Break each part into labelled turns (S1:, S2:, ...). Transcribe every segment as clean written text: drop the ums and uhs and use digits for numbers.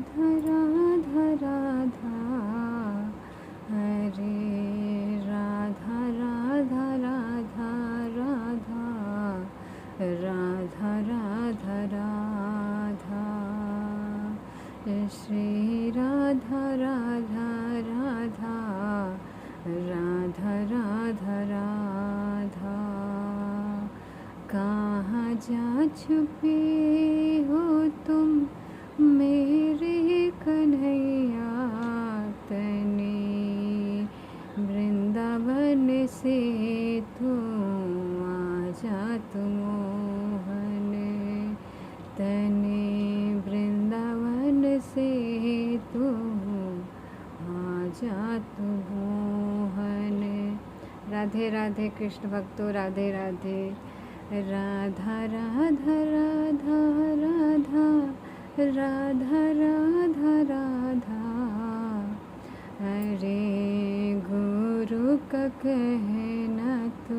S1: राधा राधा हरे राधा राधा राधा राधा राधा राधा राधा श्री राधा राधा राधा राधा राधा राधा। कहाँ जा छुपे हो तुम मेरे कन्हैया, तने वृंदावन से तुम आजा तू मोहन, तने वृंदावन से तुम आजा तू मोहन। राधे राधे कृष्ण भक्तों, राधे राधे। राधा राधा राधा राधा राधा राधा राधा हरे गुरु का कहना तो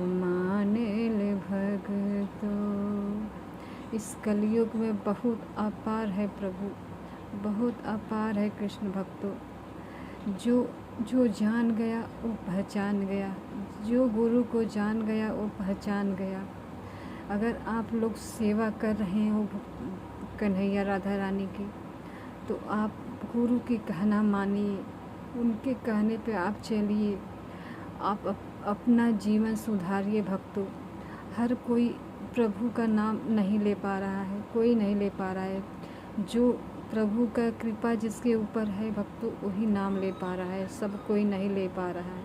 S1: मान ले भगतो। इस कलयुग में बहुत अपार है प्रभु, बहुत अपार है कृष्ण भक्तों। जो जान गया वो पहचान गया, जो गुरु को जान गया वो पहचान गया। अगर आप लोग सेवा कर रहे हो कन्हैया राधा रानी की, तो आप गुरु की कहना मानिए, उनके कहने पे आप चलिए, आप अपना जीवन सुधारिए भक्तों। हर कोई प्रभु का नाम नहीं ले पा रहा है, कोई नहीं ले पा रहा है। जो प्रभु का कृपा जिसके ऊपर है भक्तों, वही नाम ले पा रहा है, सब कोई नहीं ले पा रहा है।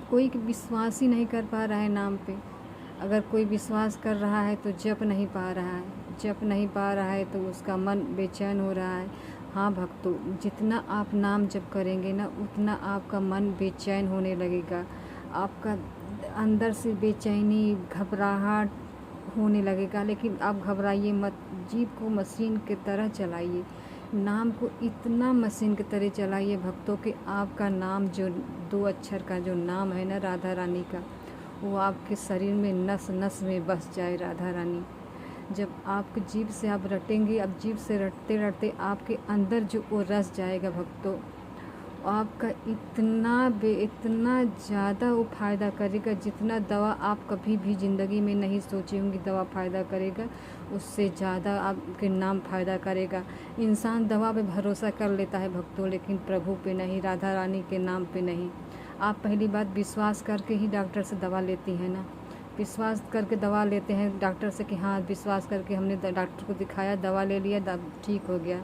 S1: कोई विश्वास ही नहीं कर पा रहा है नाम पे। अगर कोई विश्वास कर रहा है तो जप नहीं पा रहा है, जप नहीं पा रहा है तो उसका मन बेचैन हो रहा है। हाँ भक्तों, जितना आप नाम जप करेंगे ना, उतना आपका मन बेचैन होने लगेगा। आपका अंदर से बेचैनी, घबराहट होने लगेगा। लेकिन आप घबराइए मत, जीभ को मशीन की तरह चलाइए, नाम को इतना मशीन की तरह चलाइए भक्तों कि आपका नाम, जो 2 अक्षर का जो नाम है ना राधा रानी का, वो आपके शरीर में नस नस में बस जाए। राधा रानी जब आपके जीभ से आप रटेंगे, अब जीभ से रटते रटते आपके अंदर जो वो रस जाएगा भक्तों, आपका इतना ज़्यादा वो फ़ायदा करेगा, जितना दवा आप कभी भी ज़िंदगी में नहीं सोचे होंगे दवा फ़ायदा करेगा, उससे ज़्यादा आपके नाम फ़ायदा करेगा। इंसान दवा पे भरोसा कर लेता है भक्तों, लेकिन प्रभु पे नहीं, राधा रानी के नाम पे नहीं। आप पहली बात विश्वास करके ही डॉक्टर से दवा लेती हैं ना, विश्वास करके दवा लेते हैं डॉक्टर से कि हाँ विश्वास करके हमने डॉक्टर को दिखाया, दवा ले लिया, ठीक हो गया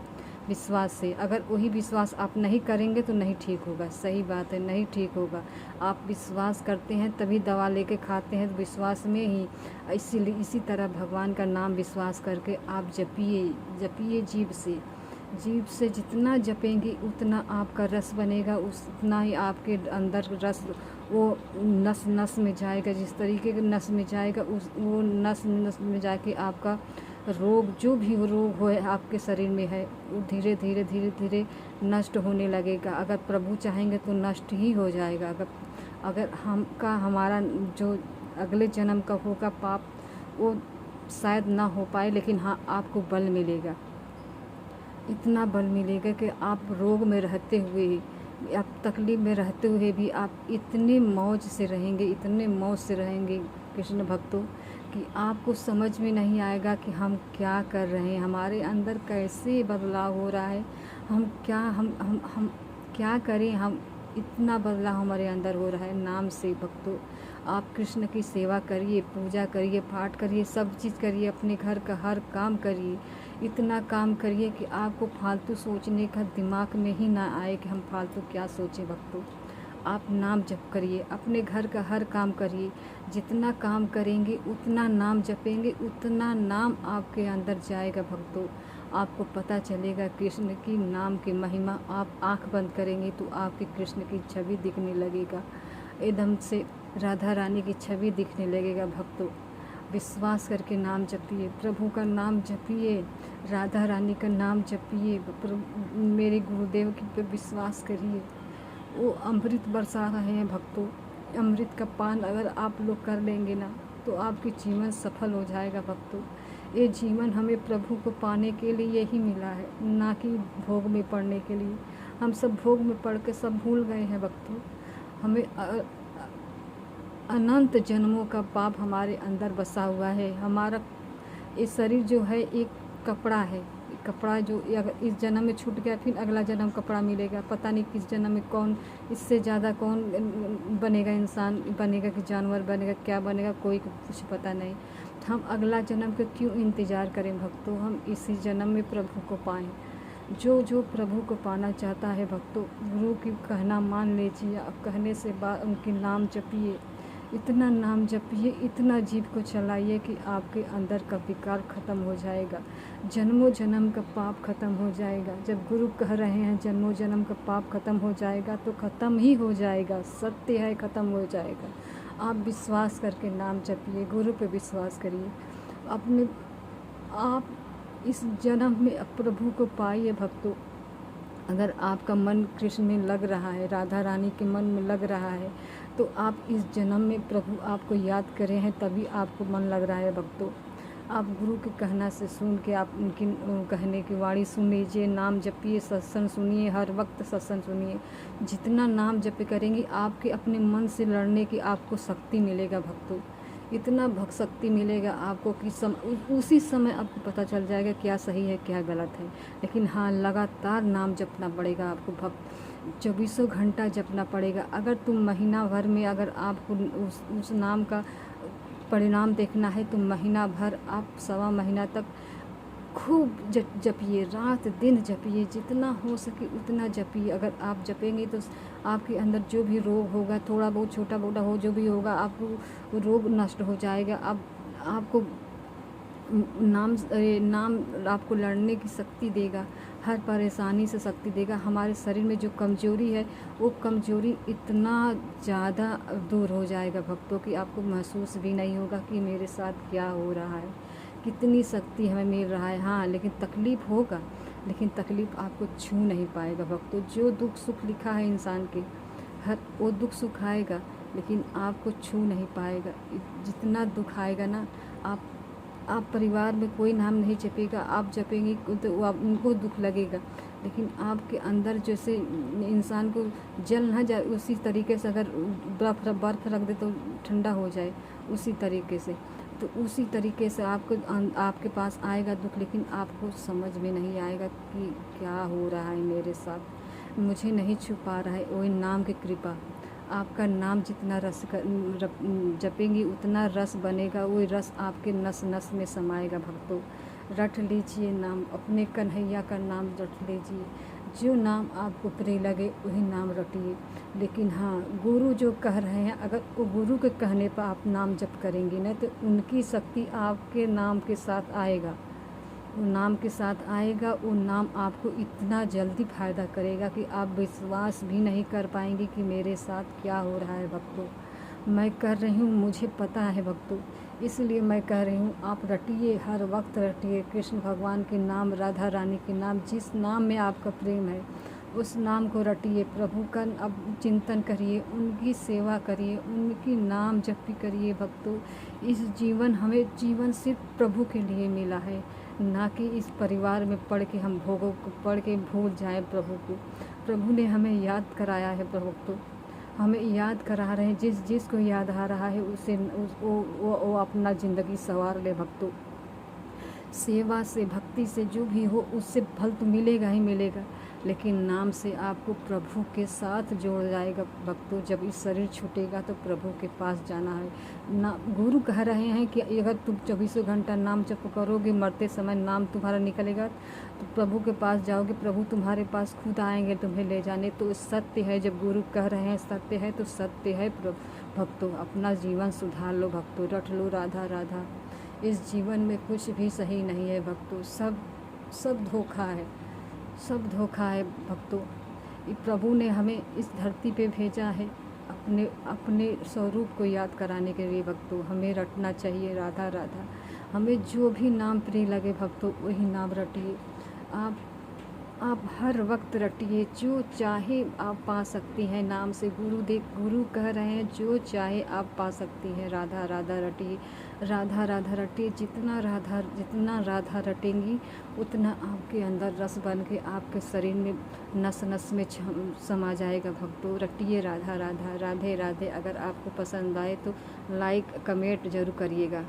S1: विश्वास से। अगर वही विश्वास आप नहीं करेंगे तो नहीं ठीक होगा। सही बात है, नहीं ठीक होगा। आप विश्वास करते हैं तभी दवा लेके खाते हैं, तो विश्वास में ही। इसीलिए इसी तरह भगवान का नाम विश्वास करके आप जपिए जीभ से जितना जपेंगे उतना आपका रस बनेगा, उतना ही आपके अंदर रस वो नस नस में जाएगा। जिस तरीके के नस में जाएगा वो नस नस में जाके आपका रोग, जो भी रोग हो आपके शरीर में है, वो धीरे धीरे नष्ट होने लगेगा। अगर प्रभु चाहेंगे तो नष्ट ही हो जाएगा। अगर हमारा जो अगले जन्म का होगा पाप, वो शायद ना हो पाए, लेकिन हाँ आपको बल मिलेगा, इतना बल मिलेगा कि आप रोग में रहते हुए ही, आप तकलीफ़ में रहते हुए भी आप इतने मौज से रहेंगे कृष्ण भक्तों, कि आपको समझ में नहीं आएगा कि हम क्या कर रहे हैं, हमारे अंदर कैसे बदलाव हो रहा है, हम क्या करें। हम इतना बदलाव हमारे अंदर हो रहा है नाम से भक्तों। आप कृष्ण की सेवा करिए, पूजा करिए, पाठ करिए, सब चीज़ करिए, अपने घर का हर काम करिए, इतना काम करिए कि आपको फालतू सोचने का दिमाग में ही ना आए कि हम फालतू क्या सोचें भक्तों। आप नाम जप करिए, अपने घर का हर काम करिए, जितना काम करेंगे उतना नाम जपेंगे, उतना नाम आपके अंदर जाएगा भक्तों। आपको पता चलेगा कृष्ण की नाम की महिमा। आप आँख बंद करेंगे तो आपके कृष्ण की छवि दिखने लगेगा, एकदम से राधा रानी की छवि दिखने लगेगा भक्तों। विश्वास करके नाम जपिए, प्रभु का नाम जपिए, राधा रानी का नाम जपिए, मेरे गुरुदेव की पे विश्वास करिए। वो अमृत बरसा रहे हैं भक्तों। अमृत का पान अगर आप लोग कर लेंगे ना, तो आपकी जीवन सफल हो जाएगा भक्तों। ये जीवन हमें प्रभु को पाने के लिए ही मिला है, ना कि भोग में पड़ने के लिए। हम सब भोग में पड़ के सब भूल गए हैं भक्तों। हमें अनंत जन्मों का पाप हमारे अंदर बसा हुआ है। हमारा ये शरीर जो है एक कपड़ा है, कपड़ा जो अगर इस जन्म में छूट गया फिर अगला जन्म कपड़ा मिलेगा। पता नहीं किस जन्म में कौन इससे ज़्यादा कौन बनेगा, इंसान बनेगा कि जानवर बनेगा, क्या बनेगा, कोई कुछ पता नहीं। हम अगला जन्म का क्यों इंतज़ार करें भक्तों, हम इसी जन्म में प्रभु को पाएँ। जो जो प्रभु को पाना चाहता है भक्तों, गुरु की कहना मान लीजिए। अब कहने से बाद उनके नाम जपिए, इतना नाम जपिए, इतना जीभ को चलाइए कि आपके अंदर का विकार ख़त्म हो जाएगा, जन्मों जन्म का पाप ख़त्म हो जाएगा। जब गुरु कह रहे हैं जन्मों जन्म का पाप ख़त्म हो जाएगा तो ख़त्म ही हो जाएगा, सत्य है, ख़त्म हो जाएगा। आप विश्वास करके नाम जपिए, गुरु पे विश्वास करिए। अपने आप इस जन्म में प्रभु को पाइए भक्तों। अगर आपका मन कृष्ण में लग रहा है, राधा रानी के मन में लग रहा है, तो आप इस जन्म में प्रभु आपको याद करे हैं तभी आपको मन लग रहा है भक्तों। आप गुरु के कहना से सुन के आप उनकी कहने की वाणी सुन लीजिए, नाम जपिए, सत्संग सुनिए, हर वक्त सत्संग सुनिए। जितना नाम जप करेंगे आपके अपने मन से लड़ने की आपको शक्ति मिलेगा भक्तों, इतना भक्त शक्ति मिलेगा आपको कि उसी समय आपको पता चल जाएगा क्या सही है क्या गलत है। लेकिन हाँ, लगातार नाम जपना पड़ेगा आपको भक्त, 24 घंटा जपना पड़ेगा। अगर तुम महीना भर में अगर आपको उस नाम का परिणाम देखना है तो महीना भर आप 1.25 महीना तक खूब जपिए, रात दिन जपिए, जितना हो सके उतना जपिए। अगर आप जपेंगे तो आपके अंदर जो भी रोग होगा, थोड़ा बहुत छोटा मोटा हो जो भी होगा, आपको रोग नष्ट हो जाएगा। आपको नाम आपको लड़ने की शक्ति देगा, हर परेशानी से शक्ति देगा। हमारे शरीर में जो कमज़ोरी है वो कमज़ोरी इतना ज़्यादा दूर हो जाएगा भक्तों कि आपको महसूस भी नहीं होगा कि मेरे साथ क्या हो रहा है, कितनी शक्ति हमें मिल रहा है। हाँ, लेकिन तकलीफ़ होगा, लेकिन तकलीफ़ आपको छू नहीं पाएगा भक्तों। जो दुख सुख लिखा है इंसान के, हर वो दुख सुख आएगा लेकिन आपको छू नहीं पाएगा। जितना दुख आएगा ना, आप परिवार में कोई नाम नहीं जपेगा, आप जपेंगे तो उनको दुख लगेगा। लेकिन आपके अंदर जैसे इंसान को जल ना जाए उसी तरीके से अगर बर्फ़ रख दे तो ठंडा हो जाए, उसी तरीके से, तो उसी तरीके से आपके पास आएगा दुख। लेकिन आपको समझ में नहीं आएगा कि क्या हो रहा है मेरे साथ, मुझे नहीं छू पा रहा है। वही नाम की कृपा, आपका नाम जितना रस जपेंगे उतना रस बनेगा, वही रस आपके नस नस में समाएगा भक्तों। रट लीजिए नाम, अपने कन्हैया का नाम रट लीजिए। जो नाम आपको प्रिय लगे वही नाम रटिए। लेकिन हाँ, गुरु जो कह रहे हैं, अगर वो गुरु के कहने पर आप नाम जप करेंगे ना तो उनकी शक्ति आपके नाम के साथ आएगा, वो नाम के साथ आएगा। वो नाम आपको इतना जल्दी फ़ायदा करेगा कि आप विश्वास भी नहीं कर पाएंगे कि मेरे साथ क्या हो रहा है भक्तों। मैं कर रही हूँ, मुझे पता है भक्तों, इसलिए मैं कह रही हूँ आप रटिए, हर वक्त रटिए कृष्ण भगवान के नाम, राधा रानी के नाम। जिस नाम में आपका प्रेम है उस नाम को रटिए, प्रभु का अब चिंतन करिए, उनकी सेवा करिए, उनकी नाम जपी करिए भक्तों। इस जीवन जीवन सिर्फ प्रभु के लिए मिला है, ना कि इस परिवार में पढ़ के हम भोगों को पढ़ के भूल जाएं प्रभु को। प्रभु ने हमें याद कराया है प्रभु तो हमें याद करा रहे हैं। जिसको याद आ रहा है उसे वो अपना ज़िंदगी संवार ले भक्तों। सेवा से, भक्ति से जो भी हो उससे फल तो मिलेगा ही मिलेगा, लेकिन नाम से आपको प्रभु के साथ जोड़ जाएगा भक्तों। जब इस शरीर छूटेगा तो प्रभु के पास जाना है ना। गुरु कह रहे हैं कि अगर तुम 24 घंटा नाम जप करोगे, मरते समय नाम तुम्हारा निकलेगा तो प्रभु के पास जाओगे, प्रभु तुम्हारे पास खुद आएंगे तुम्हें ले जाने। तो सत्य है, जब गुरु कह रहे हैं सत्य है तो सत्य है भक्तों। अपना जीवन सुधार लो भक्तों, रट लो राधा राधा। इस जीवन में कुछ भी सही नहीं है भक्तों, सब धोखा है, सब धोखा है भक्तों। प्रभु ने हमें इस धरती पे भेजा है अपने स्वरूप को याद कराने के लिए भक्तों। हमें रटना चाहिए राधा राधा। हमें जो भी नाम प्रिय लगे भक्तों वही नाम रटिए। आप आप हर वक्त रटिए, जो चाहे आप पा सकती हैं। नाम से गुरु कह रहे हैं, जो चाहे आप पा सकती हैं। राधा राधा रटिए, राधा राधा रटिए। जितना राधा रटेंगी उतना आपके अंदर रस बन के आपके शरीर में नस नस में समा जाएगा। भक्तों, रटिए राधा राधा, राधे राधे। अगर आपको पसंद आए तो लाइक कमेंट ज़रूर करिएगा।